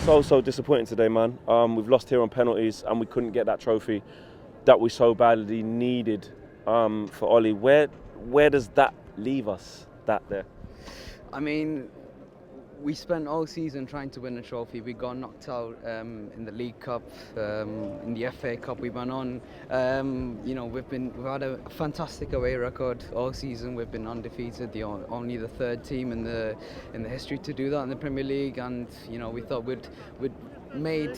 so disappointing today, man. We've lost here on penalties and we couldn't get that trophy that we so badly needed for OLE. Where does that leave us, that there? I mean, we spent all season trying to win a trophy. We got knocked out in the League Cup, in the FA Cup. We went on. We've had a fantastic away record all season. We've been undefeated, only the third team in the history to do that in the Premier League. And we thought we'd made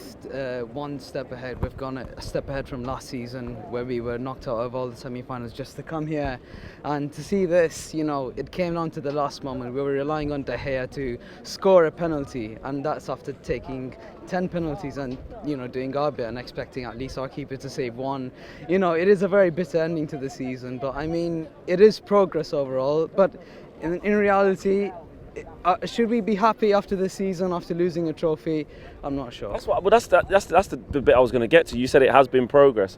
one step ahead. We've gone a step ahead from last season, where we were knocked out of all the semi-finals, just to come here and to see this. It came down to the last moment. We were relying on De Gea to score a penalty, and that's after taking 10 penalties and doing our bit and expecting at least our keeper to save one. It is a very bitter ending to the season, but I mean, it is progress overall. But in reality, should we be happy after this season, after losing a trophy? I'm not sure. That's the bit I was going to get to. You said it has been progress.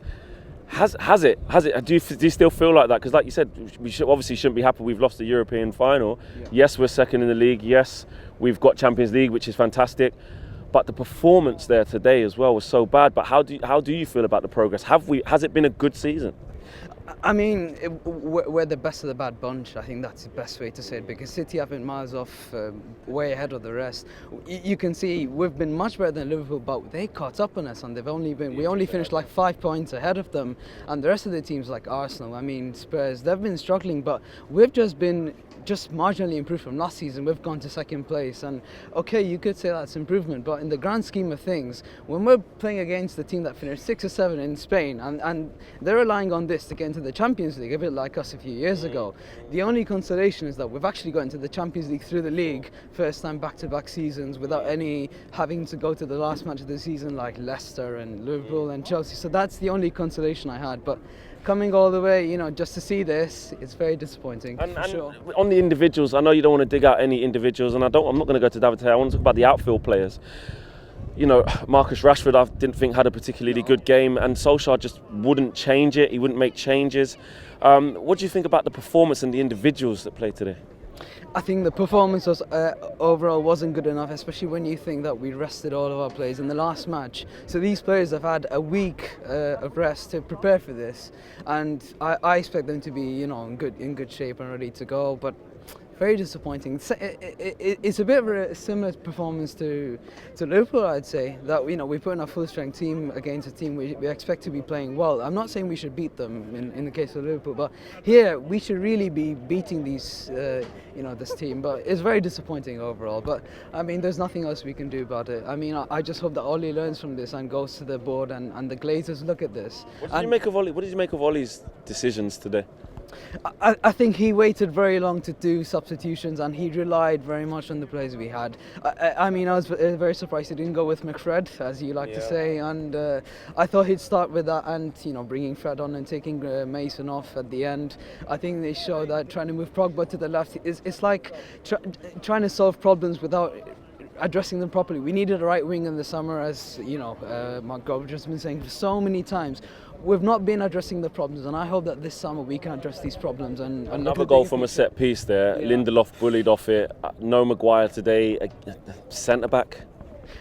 Has it? Do you still feel like that? Because, like you said, we shouldn't be happy we've lost the European final. Yeah. Yes, we're second in the league. Yes, we've got Champions League, which is fantastic. But the performance there today as well was so bad. But how do you feel about the progress? Has it been a good season? I mean, we're the best of the bad bunch. I think that's the best way to say it, because City have been miles off, way ahead of the rest. You can see we've been much better than Liverpool, but they caught up on us, and we only finished like 5 points ahead of them. And the rest of the teams, like Arsenal, I mean Spurs, they've been struggling, but we've just marginally improved from last season. We've gone to second place, and okay, you could say that's improvement, but in the grand scheme of things, when we're playing against the team that finished 6 or 7 in Spain, and they're relying on this to get into the Champions League, a bit like us a few years ago, the only consolation is that we've actually got into the Champions League through the league, first time back-to-back seasons, without any having to go to the last match of the season like Leicester and Liverpool and Chelsea. So that's the only consolation I had. But coming all the way, just to see this, it's very disappointing. And sure. On the individuals, I know you don't want to dig out any individuals, and I'm not going to go to David De Gea. I want to talk about the outfield players. Marcus Rashford, I didn't think had a particularly good game, and Solskjaer just wouldn't change it. He wouldn't make changes. What do you think about the performance and the individuals that played today? I think the performance overall wasn't good enough, especially when you think that we rested all of our players in the last match. So these players have had a week of rest to prepare for this, and I expect them to be, in good shape and ready to go. But very disappointing. It's a bit of a similar performance to Liverpool, I'd say. That we put in a full-strength team against a team we expect to be playing well. I'm not saying we should beat them in the case of Liverpool, but here we should really be beating these, this team. But it's very disappointing overall. But I mean, there's nothing else we can do about it. I mean, I just hope that OLE learns from this and goes to the board and the Glazers look at this. What did you make of Ole's decisions today? I think he waited very long to do substitutions, and he relied very much on the players we had. I mean, I was very surprised he didn't go with McFred, as you like to say, and I thought he'd start with that and, bringing Fred on and taking Mason off at the end. I think they showed that trying to move Pogba to the left, it's like trying to solve problems without addressing them properly. We needed a right wing in the summer, as Mark Goldbridge has been saying for so many times. We've not been addressing the problems, and I hope that this summer we can address these problems. And another goal from a set piece there. Yeah. Lindelof bullied off it. No Maguire today. Centre back.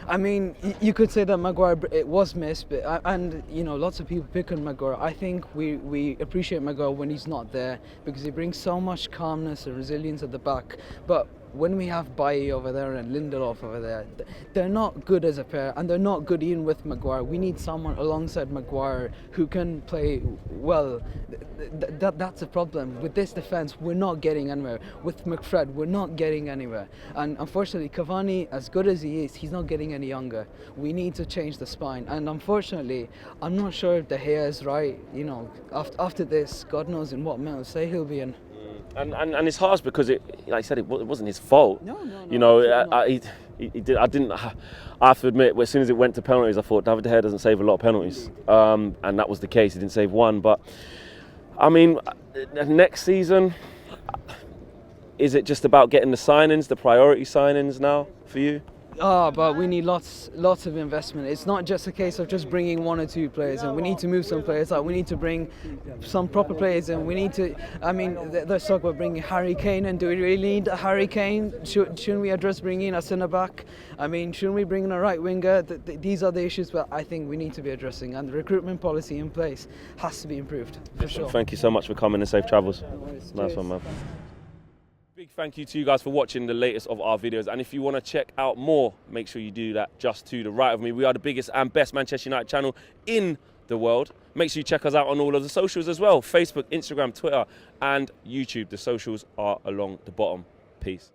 I mean, you could say that Maguire, it was missed, but lots of people pick on Maguire. I think we appreciate Maguire when he's not there, because he brings so much calmness and resilience at the back. But when we have Bailly over there and Lindelof over there, they're not good as a pair, and they're not good even with Maguire. We need someone alongside Maguire who can play well. That's a problem. With this defence, we're not getting anywhere. With McFred, we're not getting anywhere. And unfortunately, Cavani, as good as he is, he's not getting any younger. We need to change the spine. And unfortunately, I'm not sure if De Gea is right. After this, God knows in what mental state he'll be in. And it's harsh because like I said, it wasn't his fault. No. I have to admit, as soon as it went to penalties, I thought David De Gea doesn't save a lot of penalties, and that was the case. He didn't save one. But I mean, next season, is it just about getting the signings, the priority signings now for you? But we need lots of investment. It's not just a case of just bringing 1 or 2 players in. We need to move some players out. We need to bring some proper players in. We need to, I mean, let's talk about bringing Harry Kane in. Do we really need a Harry Kane? Shouldn't we address bringing in a centre-back? I mean, shouldn't we bring in a right winger? These are the issues that I think we need to be addressing, and the recruitment policy in place has to be improved, for sure. Thank you so much for coming and safe travels. Nice one, man. Big thank you to you guys for watching the latest of our videos, and if you want to check out more, make sure you do that just to the right of me. We are the biggest and best Manchester United channel in the world. Make sure you check us out on all of the socials as well: Facebook, Instagram, Twitter and YouTube. The socials are along the bottom. Peace.